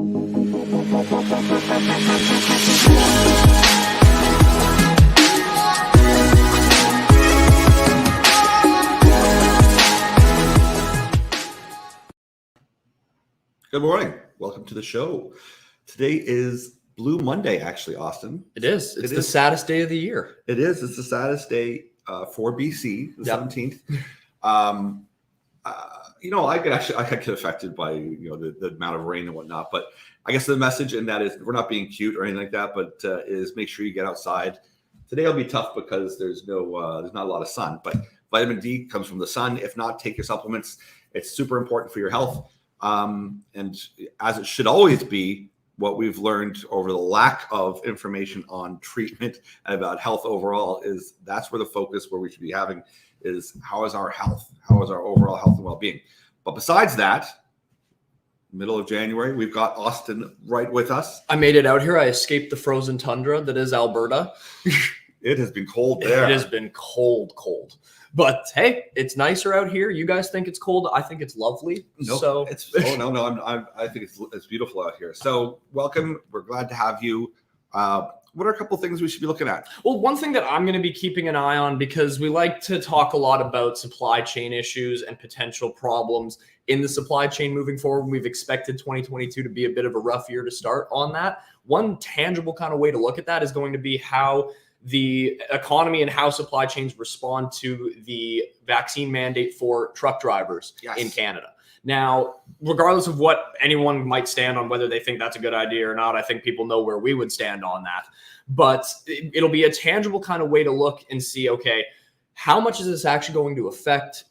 Good morning. Welcome to the show. Today is Blue Monday, actually, Austin. It is. It's the saddest day of the year. It is. It's the saddest day for BC, the 17th. I get affected by the amount of rain and whatnot. But I guess the message in that is we're not being cute or anything like that, but is make sure you get outside. Today will be tough because there's not a lot of sun, but vitamin D comes from the sun. If not, take your supplements. It's super important for your health. And as it should always be, what we've learned over the lack of information on treatment and about health overall is that's where the focus where we should be having is how is our health? How is our overall health and well-being? But besides that, middle of January, we've got Austin right with us. I made it out here. I escaped the frozen tundra that is Alberta. It has been cold there. It has been cold. But hey, it's nicer out here. You guys think it's cold? I think it's lovely. Nope. So I think it's beautiful out here. So welcome. We're glad to have you. What are a couple of things we should be looking at? Well, one thing that I'm going to be keeping an eye on, because we like to talk a lot about supply chain issues and potential problems in the supply chain moving forward. We've expected 2022 to be a bit of a rough year to start on that. One tangible kind of way to look at that is going to be how the economy and how supply chains respond to the vaccine mandate for truck drivers in Canada. Now, regardless of what anyone might stand on, whether they think that's a good idea or not, I think people know where we would stand on that. But it'll be a tangible kind of way to look and see, okay, how much is this actually going to affect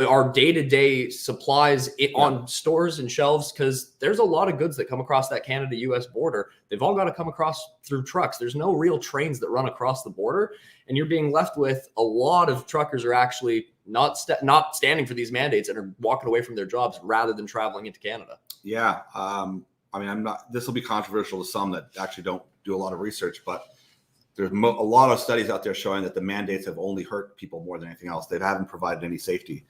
our day-to-day supplies on stores and shelves? Because there's a lot of goods that come across that Canada-US border. They've all got to come across through trucks. There's no real trains that run across the border, and you're being left with a lot of truckers are actually not standing for these mandates and are walking away from their jobs rather than traveling into Canada. Yeah. This will be controversial to some that actually don't do a lot of research, but there's a lot of studies out there showing that the mandates have only hurt people more than anything else. They haven't provided any safety.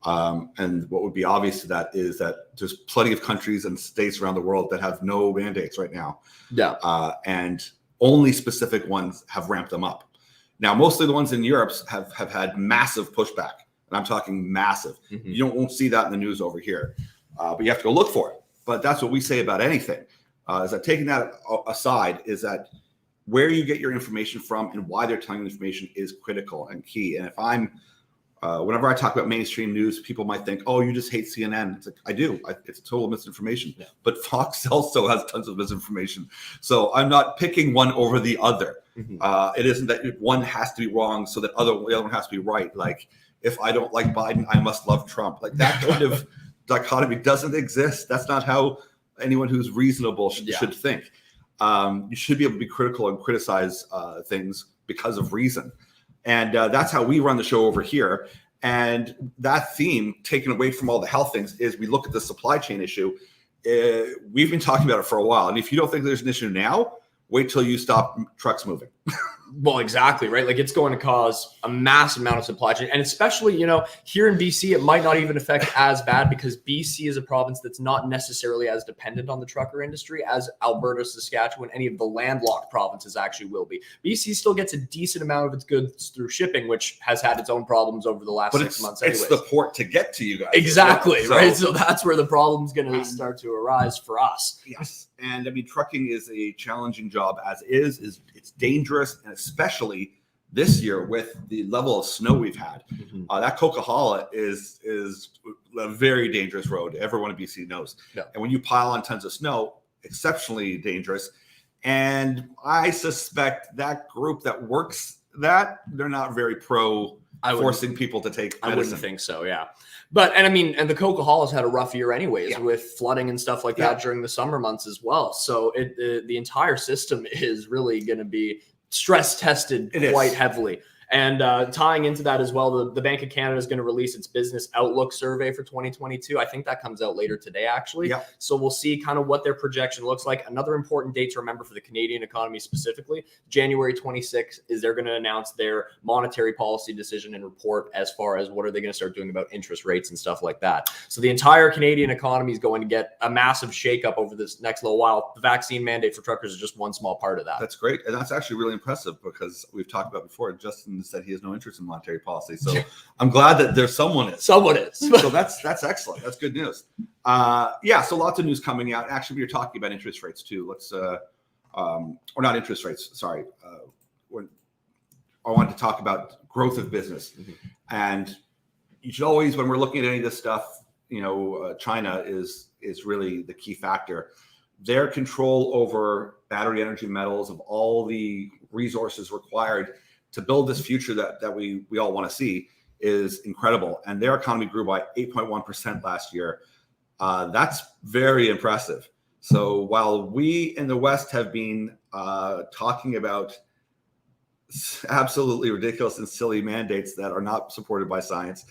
And what would be obvious to that is that there's plenty of countries and states around the world that have no mandates right now. Yeah. And only specific ones have ramped them up. Now, mostly the ones in Europe have had massive pushback. And I'm talking massive. Mm-hmm. You won't see that in the news over here. But you have to go look for it. But that's what we say about anything. Is that taking that aside is that where you get your information from and why they're telling you information is critical and key. And if whenever I talk about mainstream news, people might think, oh, you just hate CNN. It's like, I do. It's total misinformation. Yeah. But Fox also has tons of misinformation. So I'm not picking one over the other. Mm-hmm. It isn't that one has to be wrong so that the other one has to be right. Like, if I don't like Biden, I must love Trump. Like, that kind of dichotomy doesn't exist. That's not how anyone who's reasonable should think. You should be able to be critical and criticize things because of reason. And that's how we run the show over here. And that theme, taken away from all the health things, is we look at the supply chain issue. We've been talking about it for a while. And if you don't think there's an issue now, wait till you stop trucks moving. Well, exactly, right? Like, it's going to cause a massive amount of supply chain. And especially, here in BC, it might not even affect as bad because BC is a province that's not necessarily as dependent on the trucker industry as Alberta, Saskatchewan, any of the landlocked provinces actually will be. BC still gets a decent amount of its goods through shipping, which has had its own problems over the last 6 months anyways. It's the port to get to you guys. Exactly, right? So that's where the problem's going to start to arise for us. Yes. And trucking is a challenging job as is it's dangerous, and especially this year with the level of snow we've had. Mm-hmm. That Coquihalla is a very dangerous road. Everyone in BC knows. Yeah. And when you pile on tons of snow, exceptionally dangerous. And I suspect that group that works that, they're not very pro forcing people to take medicine. I wouldn't think so, yeah. And the Coquihall's had a rough year anyways with flooding and stuff like that during the summer months as well. So the entire system is really going to be stress tested quite heavily. And tying into that as well, the Bank of Canada is going to release its business outlook survey for 2022. I think that comes out later today, actually. Yep. So we'll see kind of what their projection looks like. Another important date to remember for the Canadian economy specifically, January 26th, is they're going to announce their monetary policy decision and report as far as what are they going to start doing about interest rates and stuff like that. So the entire Canadian economy is going to get a massive shakeup over this next little while. The vaccine mandate for truckers is just one small part of that. That's great. And that's actually really impressive because we've talked about before, Justin said he has no interest in monetary policy. So I'm glad that there's someone is. Someone is. So that's excellent. That's good news. Yeah, so lots of news coming out. Actually, we were talking about interest rates too. Let's, or not interest rates, sorry. I wanted to talk about growth of business. Mm-hmm. And you should always, when we're looking at any of this stuff, China is really the key factor. Their control over battery energy metals, of all the resources required to build this future that we all want to see, is incredible. And their economy grew by 8.1% last year. That's very impressive. So while we in the West have been talking about absolutely ridiculous and silly mandates that are not supported by science,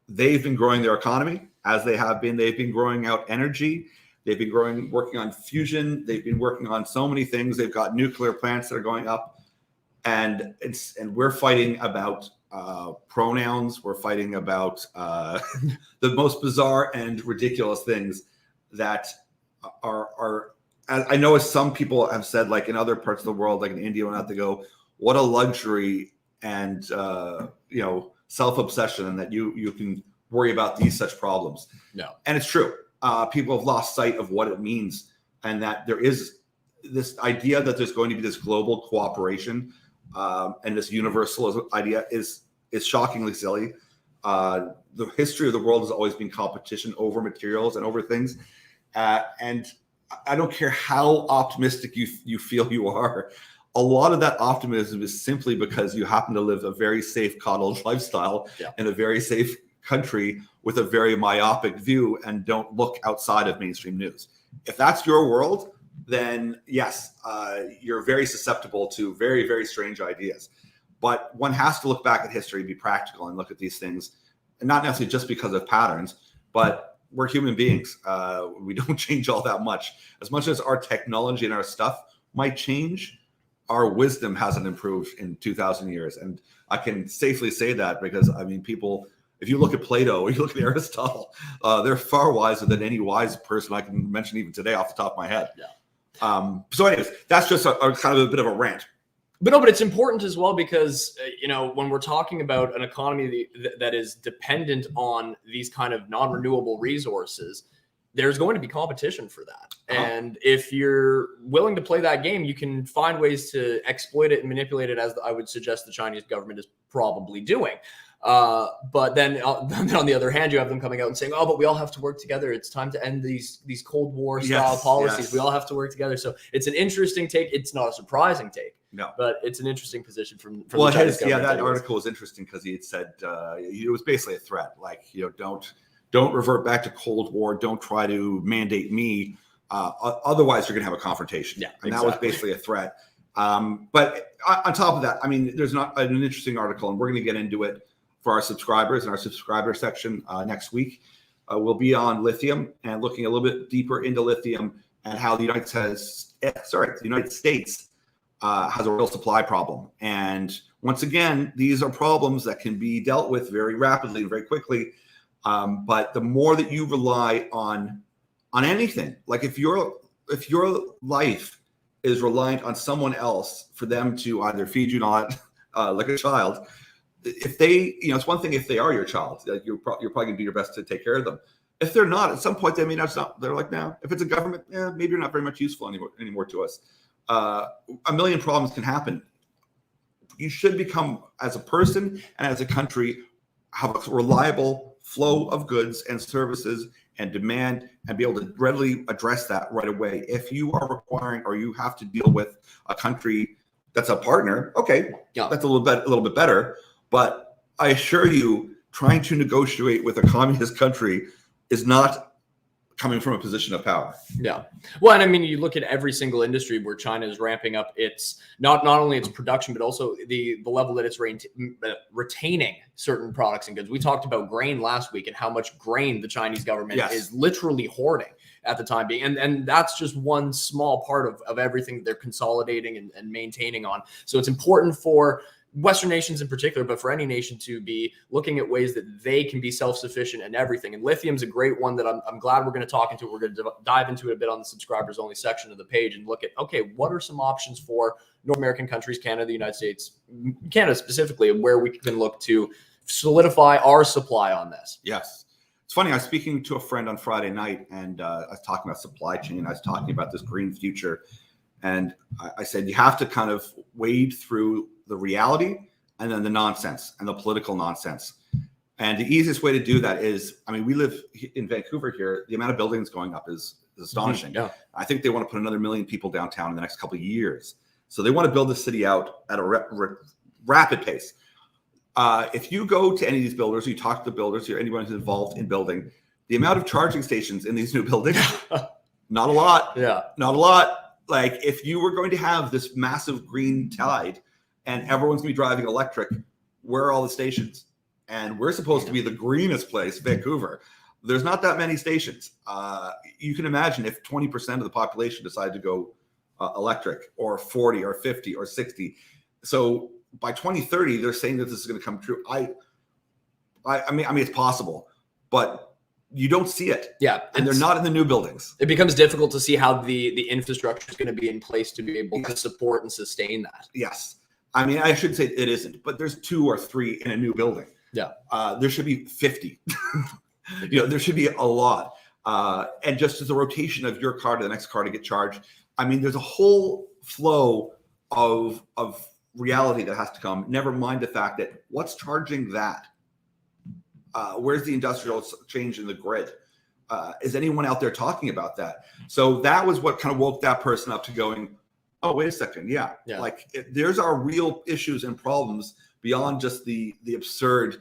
they've been growing their economy as they have been. They've been growing out energy. They've been working on fusion. They've been working on so many things. They've got nuclear plants that are going up, and we're fighting about pronouns. We're fighting about the most bizarre and ridiculous things that are. I know, as some people have said, like in other parts of the world, like in India, when they go, what a luxury and self-obsession, and that you can worry about these such problems. No, and it's true. People have lost sight of what it means, and that there is this idea that there's going to be this global cooperation, and this universal idea is shockingly silly. The history of the world has always been competition over materials and over things, and I don't care how optimistic you feel you are. A lot of that optimism is simply because you happen to live a very safe, coddled lifestyle in a very safe country with a very myopic view and don't look outside of mainstream news. If that's your world, then yes, you're very susceptible to very, very strange ideas. But one has to look back at history, be practical, and look at these things, and not necessarily just because of patterns, but we're human beings. We don't change all that much. As much as our technology and our stuff might change, our wisdom hasn't improved in 2,000 years. And I can safely say that because, people, if you look at Plato or you look at Aristotle, they're far wiser than any wise person I can mention even today off the top of my head. Yeah. So anyways, that's just a kind of a bit of a rant. But it's important as well because, when we're talking about an economy that is dependent on these kind of non-renewable resources, there's going to be competition for that. And if you're willing to play that game, you can find ways to exploit it and manipulate it, as I would suggest the Chinese government is probably doing. But then on the other hand, you have them coming out and saying, oh, but we all have to work together. It's time to end these Cold War style policies. Yes. We all have to work together. So it's an interesting take. It's not a surprising take. No, but it's an interesting position from the Chinese government. That article was interesting because he had said it was basically a threat, like, don't revert back to Cold War. Don't try to mandate me. Otherwise, you're going to have a confrontation. Yeah, and exactly. That was basically a threat. But on top of that, there's not an interesting article, and we're going to get into it for our subscribers in our subscriber section next week. We'll be on lithium and looking a little bit deeper into lithium and how the United States has a real supply problem. And once again, these are problems that can be dealt with very rapidly and very quickly. But the more that you rely on anything, like if your life is reliant on someone else for them to either feed you not like a child, if they, it's one thing if they are your child, like you're probably going to do your best to take care of them. If they're not, at some point they may not stop. They're like, no. If it's a government, maybe you're not very much useful anymore to us. A million problems can happen. You should become, as a person and as a country, have a reliable flow of goods and services and demand, and be able to readily address that right away. If you are requiring, or you have to deal with a country that's a partner, okay, that's a little bit better. But I assure you, trying to negotiate with a communist country is not coming from a position of power. Yeah. Well, and I mean, you look at every single industry where China is ramping up its not only its production, but also the level that it's retaining certain products and goods. We talked about grain last week and how much grain the Chinese government is literally hoarding at the time being. And that's just one small part of everything they're consolidating and maintaining on. So it's important for Western nations in particular, but for any nation to be looking at ways that they can be self-sufficient in everything. And lithium's a great one that I'm glad we're going to talk into. We're going to dive into it a bit on the subscribers only section of the page and look at, okay, what are some options for North American countries, Canada, the United States, Canada specifically, where we can look to solidify our supply on this. Yes. It's funny. I was speaking to a friend on Friday night and I was talking about supply chain. I was talking about this green future. And I said, you have to kind of wade through the reality and then the nonsense and the political nonsense. And the easiest way to do that is, I mean, we live in Vancouver here. The amount of buildings going up is astonishing. Yeah. I think they want to put another 1 million people downtown in the next couple of years. So they want to build the city out at a rapid pace. If you go to any of these builders, you talk to the builders, or anyone who's involved in building, the amount of charging stations in these new buildings, not a lot. Yeah. Not a lot. Like if you were going to have this massive green tide and everyone's gonna be driving electric, where are all the stations? And we're supposed to be the greenest place, Vancouver. There's not that many stations. You can imagine if 20% of the population decided to go electric, or 40 or 50 or 60. So by 2030, they're saying that this is going to come true. I mean, it's possible, but you don't see it. Yeah. And they're not in the new buildings. It becomes difficult to see how the infrastructure is going to be in place to be able to support and sustain that. Yes. I mean, I should say it isn't, but there's 2 or 3 in a new building. Yeah. There should be 50. There should be a lot. And just as a rotation of your car to the next car to get charged. I mean, there's a whole flow of reality that has to come. Never mind the fact that what's charging that? Where's the industrial change in the grid? Is anyone out there talking about that? So that was what kind of woke that person up to going, oh, wait a second. Yeah. Like there's our real issues and problems beyond just the absurd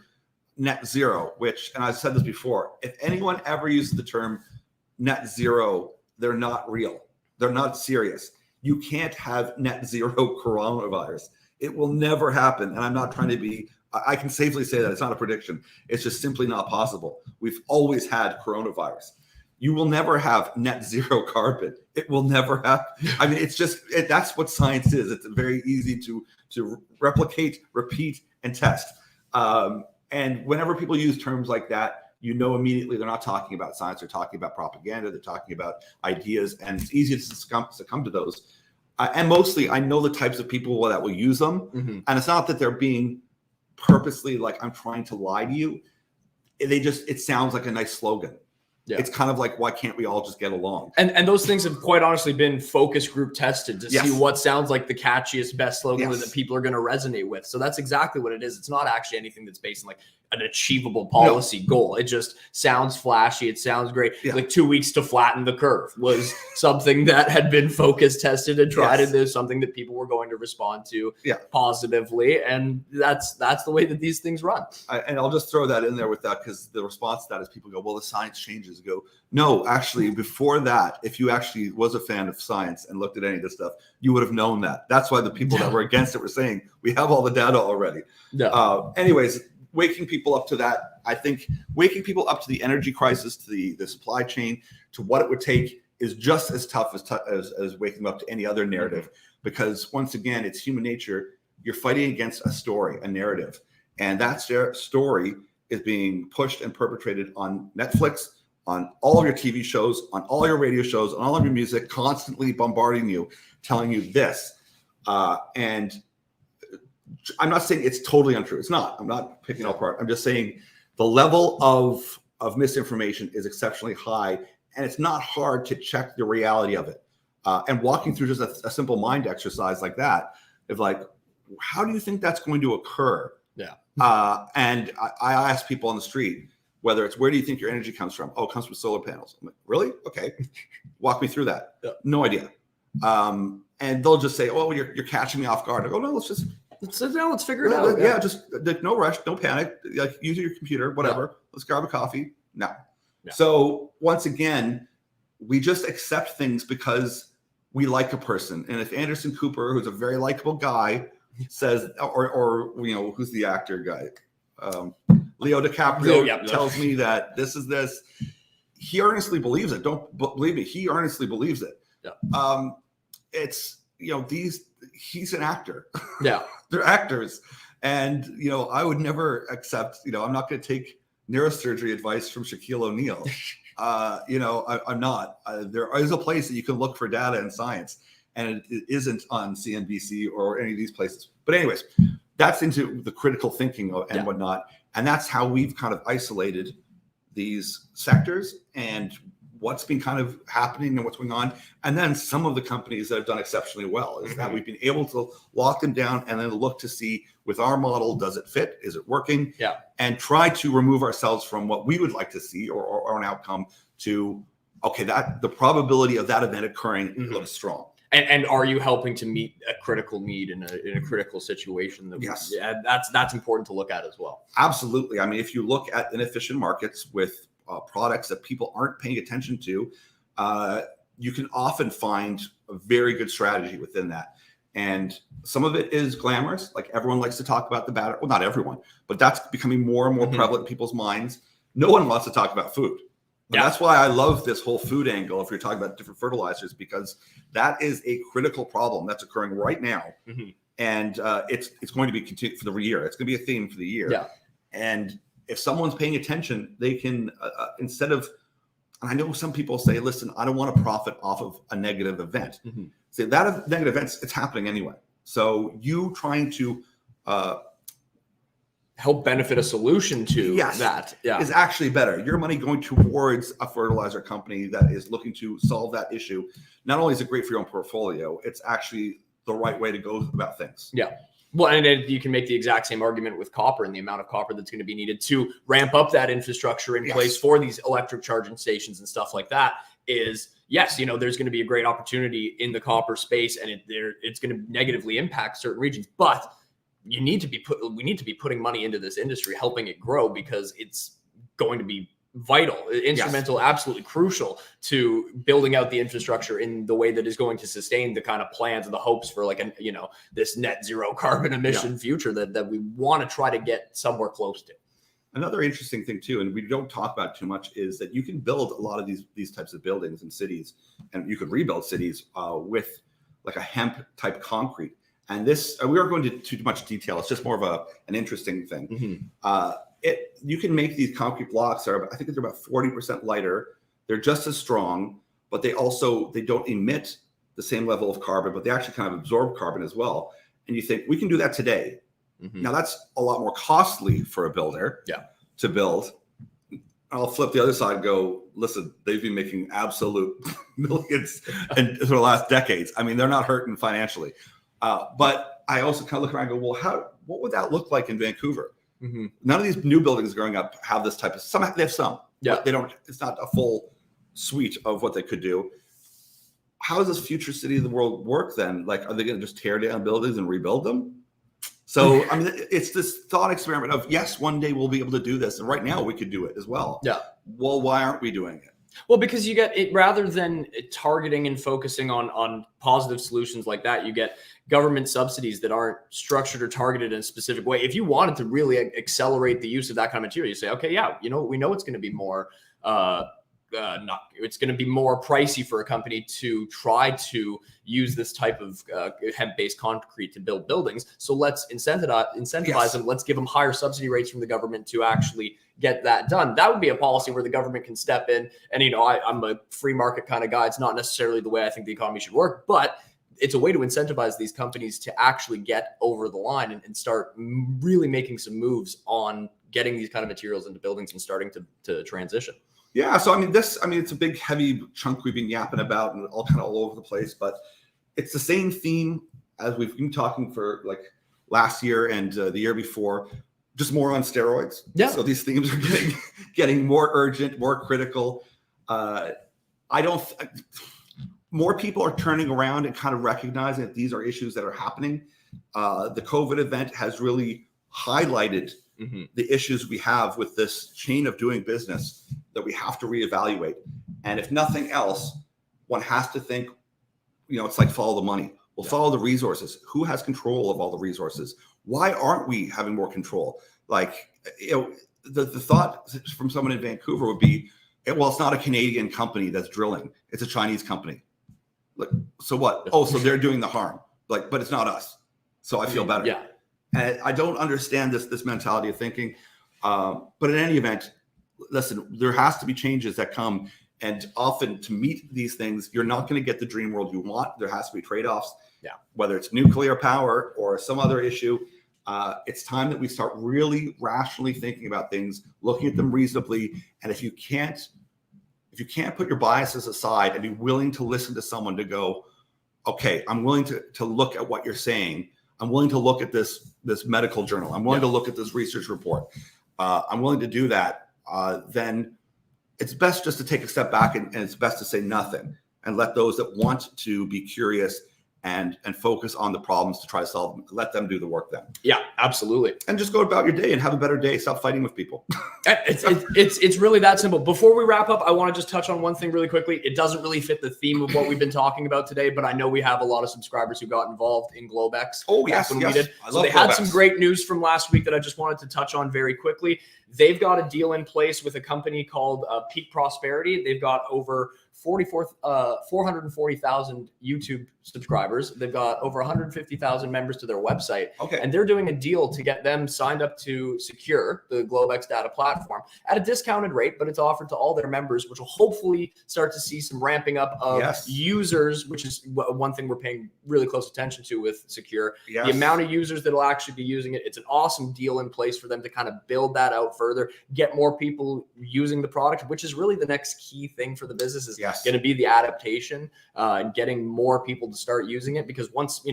net zero, which, and I've said this before, if anyone ever uses the term net zero, they're not real. They're not serious. You can't have net zero coronavirus. It will never happen. And I'm not trying to be, I can safely say that it's not a prediction. It's just simply not possible. We've always had coronavirus. You will never have net zero carbon. It will never happen. I mean, it's just, that's what science is. It's very easy to replicate, repeat, and test. And whenever people use terms like that, you know immediately they're not talking about science. They're talking about propaganda. They're talking about ideas. And it's easy to succumb to those. And mostly, I know the types of people that will use them. Mm-hmm. And it's not that they're being purposely like, I'm trying to lie to you. It sounds like a nice slogan. Yeah. It's kind of like, why can't we all just get along? And those things have quite honestly been focus group tested to see what sounds like the catchiest, best slogan that people are going to resonate with. So that's exactly what it is. It's not actually anything that's based on like an achievable policy goal. It just sounds flashy. It sounds great. Yeah. Like 2 weeks to flatten the curve was something that had been focus tested and tried. And there's something that people were going to respond to positively. And that's the way that these things run. And I'll just throw that in there with that, because the response to that is people go, well, the science changes. Go, no, actually, before that, if you actually was a fan of science and looked at any of this stuff, you would have known that. That's why the people that were against it were saying, we have all the data already. Anyways, waking people up to that, I think waking people up to the energy crisis, to the supply chain, to what it would take is just as tough as waking them up to any other narrative. Because once again, it's human nature. You're fighting against a story, a narrative. And that story is being pushed and perpetrated on Netflix, on all of your TV shows, on all your radio shows, on all of your music, constantly bombarding you, telling you this. And I'm not saying it's totally untrue. It's not. I'm not picking it apart. I'm just saying the level of misinformation is exceptionally high, and it's not hard to check the reality of it. And walking through just a simple mind exercise like that, of like, how do you think that's going to occur? Yeah. And I ask people on the street, whether it's, where do you think your energy comes from? Oh, it comes from solar panels. I'm like, really? Okay. Walk me through that. Yeah. No idea. And they'll just say, oh, you're catching me off guard. I go, no, let's figure it out. Yeah, just no rush, no panic. Like, use your computer, whatever. Yeah. Let's grab a coffee. No. Yeah. So once again, we just accept things because we like a person. And if Anderson Cooper, who's a very likable guy, says, or who's the actor guy? Leo DiCaprio tells me that this is this. He earnestly believes it. Don't believe me. He earnestly believes it. Yeah. It's he's an actor. Yeah. They're actors. And I would never accept, I'm not going to take neurosurgery advice from Shaquille O'Neal. I'm not. There is a place that you can look for data and science, and it isn't on CNBC or any of these places. But anyways, that's into the critical thinking and whatnot. And that's how we've kind of isolated these sectors and what's been kind of happening and what's going on. And then some of the companies that have done exceptionally well is that we've been able to lock them down and then look to see with our model, does it fit? Is it working? Yeah. And try to remove ourselds from what we would like to see or an outcome to, okay, that the probability of that event occurring looks strong. And are you helping to meet a critical need in a critical situation? Yes. That's important to look at as well. Absolutely. I mean, if you look at inefficient markets with products that people aren't paying attention to, you can often find a very good strategy within that. And some of it is glamorous. Like everyone likes to talk about the bad. Well, not everyone, but that's becoming more and more prevalent in people's minds. No one wants to talk about food. And that's why I love this whole food angle. If you're talking about different fertilizers, because that is a critical problem that's occurring right now. And it's going to be continued for the year. It's going to be a theme for the year. Yeah. And if someone's paying attention, they can, instead of, and I know some people say, listen, I don't want to profit off of a negative event. Say that negative event, it's happening anyway. So you trying to help benefit a solution to that is actually better. Your money going towards a fertilizer company that is looking to solve that issue. Not only is it great for your own portfolio, it's actually the right way to go about things. Yeah. Well, and you can make the exact same argument with copper and the amount of copper that's going to be needed to ramp up that infrastructure in place for these electric charging stations and stuff like that. Is yes, there's going to be a great opportunity in the copper space, and it's going to negatively impact certain regions, but we need to be putting money into this industry, helping it grow, because it's going to be vital, instrumental, absolutely crucial to building out the infrastructure in the way that is going to sustain the kind of plans and the hopes for this net zero carbon emission future that we want to try to get somewhere close to. Another interesting thing too, and we don't talk about too much, is that you can build a lot of these types of buildings in cities, and you could rebuild cities with like a hemp type concrete. And this, we aren't going to too much detail. It's just more of an interesting thing. You can make these concrete blocks I think they're about 40% lighter. They're just as strong, but they don't emit the same level of carbon, but they actually kind of absorb carbon as well. And you think we can do that today. Now that's a lot more costly for a builder to build. I'll flip the other side and go, listen, they've been making absolute millions for the last decades. I mean, they're not hurting financially. But I also kind of look around and go, well, what would that look like in Vancouver? None of these new buildings going up have this type of, they have some. But they don't, it's not a full suite of what they could do. How does this future city of the world work then? Like, are they going to just tear down buildings and rebuild them? So, I mean, it's this thought experiment of, yes, one day we'll be able to do this. And right now we could do it as well. Yeah. Well, why aren't we doing it? Well, because you get it, rather than targeting and focusing on positive solutions like that, you get government subsidies that aren't structured or targeted in a specific way. If you wanted to really accelerate the use of that kind of material, you say, okay, we know it's going to be more, it's going to be more pricey for a company to try to use this type of hemp-based concrete to build buildings. So let's incentivize them. Let's give them higher subsidy rates from the government to actually get that done. That would be a policy where the government can step in. And, I'm a free market kind of guy. It's not necessarily the way I think the economy should work, but it's a way to incentivize these companies to actually get over the line and start really making some moves on getting these kind of materials into buildings and starting to transition. Yeah. So, it's a big, heavy chunk we've been yapping about and all over the place, but it's the same theme as we've been talking for like last year and the year before, just more on steroids. Yeah. So these themes are getting more urgent, more critical. More people are turning around and kind of recognizing that these are issues that are happening. The COVID event has really highlighted the issues we have with this chain of doing business that we have to reevaluate. And if nothing else, one has to think, it's like follow the money. Well, follow the resources. Who has control of all the resources? Why aren't we having more control? Like, the thought from someone in Vancouver would be, well, it's not a Canadian company that's drilling. It's a Chinese company. Like, so what? Oh, so they're doing the harm. Like, but it's not us. So I feel better. Yeah. And I don't understand this mentality of thinking. But in any event, listen, there has to be changes that come. And often to meet these things, you're not going to get the dream world you want. There has to be trade-offs. Yeah. Whether it's nuclear power or some other issue, it's time that we start really rationally thinking about things, looking at them reasonably. And if you can't put your biases aside and be willing to listen to someone to go, okay, I'm willing to look at what you're saying. I'm willing to look at this medical journal. I'm willing to look at this research report. I'm willing to do that. Then it's best just to take a step back and it's best to say nothing and let those that want to be curious and focus on the problems to try to solve them. Let them do the work then. Yeah, absolutely. And just go about your day and have a better day. Stop fighting with people. It's really that simple. Before we wrap up, I want to just touch on one thing really quickly. It doesn't really fit the theme of what we've been talking about today, but I know we have a lot of subscribers who got involved in Globex. Oh, yes. We did. So they had some great news from last week that I just wanted to touch on very quickly. They've got a deal in place with a company called Peak Prosperity. They've got over 440,000 YouTube subscribers. They've got over 150,000 members to their website. Okay. And they're doing a deal to get them signed up to Secure, the Globex data platform, at a discounted rate, but it's offered to all their members, which will hopefully start to see some ramping up of users, which is one thing we're paying really close attention to with Secure. Yes. The amount of users that will actually be using it. It's an awesome deal in place for them to kind of build that out further, get more people using the product, which is really the next key thing for the business is going to be the adaptation and getting more people to start using it. Because once,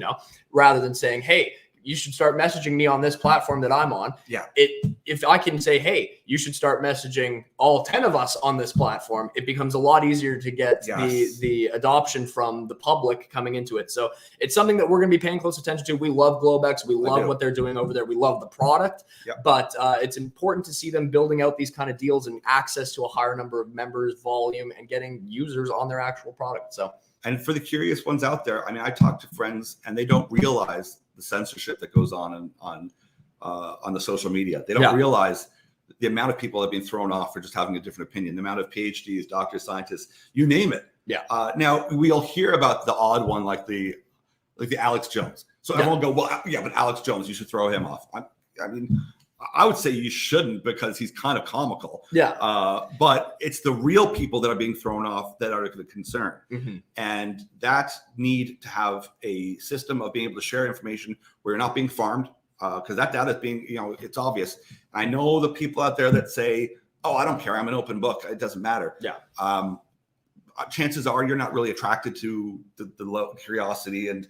rather than saying, hey, you should start messaging me on this platform that I'm on. Yeah. If I can say, hey, you should start messaging all 10 of us on this platform, it becomes a lot easier to get the adoption from the public coming into it. So it's something that we're going to be paying close attention to. We love Globex. We love what they're doing over there. We love the product, but it's important to see them building out these kind of deals and access to a higher number of members, volume, and getting users on their actual product. So, and for the curious ones out there, I mean, I talk to friends and they don't realize the censorship that goes on the social media. They don't realize the amount of people that have been thrown off for just having a different opinion, the amount of PhDs, doctors, scientists, you name it. Yeah. Now we'll hear about the odd one, like the Alex Jones. So everyone will go, well, yeah, but Alex Jones, you should throw him off. I mean, I would say you shouldn't because he's kind of comical. Yeah. But it's the real people that are being thrown off that are the concern. Mm-hmm. And that need to have a system of being able to share information where you're not being farmed, because that data is being, it's obvious. I know the people out there that say, oh, I don't care. I'm an open book. It doesn't matter. Yeah. Chances are you're not really attracted to the low curiosity and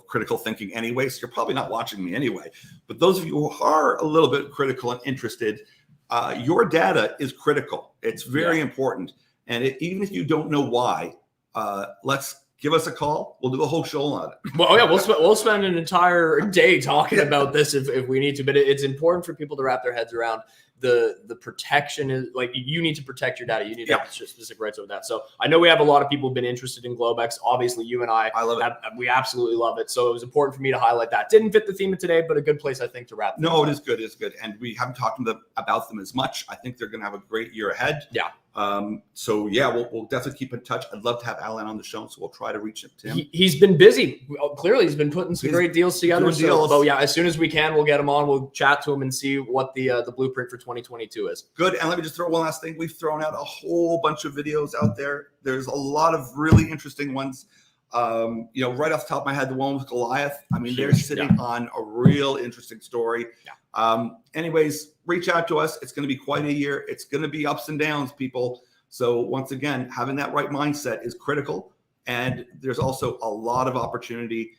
critical thinking anyway, so you're probably not watching me anyway. But those of you who are a little bit critical and interested, your data is critical. It's very important. And even if you don't know why, let's give us a call. We'll do a whole show on it. Well, yeah, we'll spend an entire day talking about this if we need to. But it's important for people to wrap their heads around the protection is like you need to protect your data. You need to have specific rights over that. So I know we have a lot of people who've been interested in Globex. Obviously, you and I love it. We absolutely love it. So it was important for me to highlight that. Didn't fit the theme of today, but a good place I think to wrap. No, it is good. It's good, and we haven't talked to them about them as much. I think they're going to have a great year ahead. Yeah. So yeah, we'll definitely keep in touch. I'd love to have Alan on the show, so we'll try to reach him to him. He's been busy. Clearly, he's been putting some great deals together. So yeah, as soon as we can, we'll get him on. We'll chat to him and see what the blueprint for 2022 is. Good. And let me just throw one last thing. We've thrown out a whole bunch of videos out there. There's a lot of really interesting ones. Right off the top of my head, the one with Goliath. I mean, they're sitting on a real interesting story. Yeah. Anyways, reach out to us. It's going to be quite a year. It's going to be ups and downs, people. So once again, having that right mindset is critical. And there's also a lot of opportunity.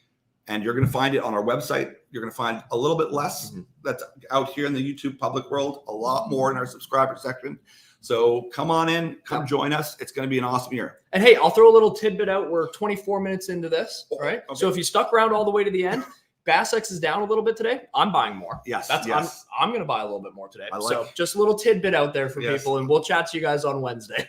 And you're going to find it on our website. You're going to find a little bit less that's out here in the YouTube public world, a lot more in our subscriber section. So come on in, come join us. It's going to be an awesome year. And hey, I'll throw a little tidbit out. We're 24 minutes into this, right? Okay. So if you stuck around all the way to the end, BassX is down a little bit today. I'm buying more. Yes. I'm going to buy a little bit more today. So just a little tidbit out there for people, and we'll chat to you guys on Wednesday.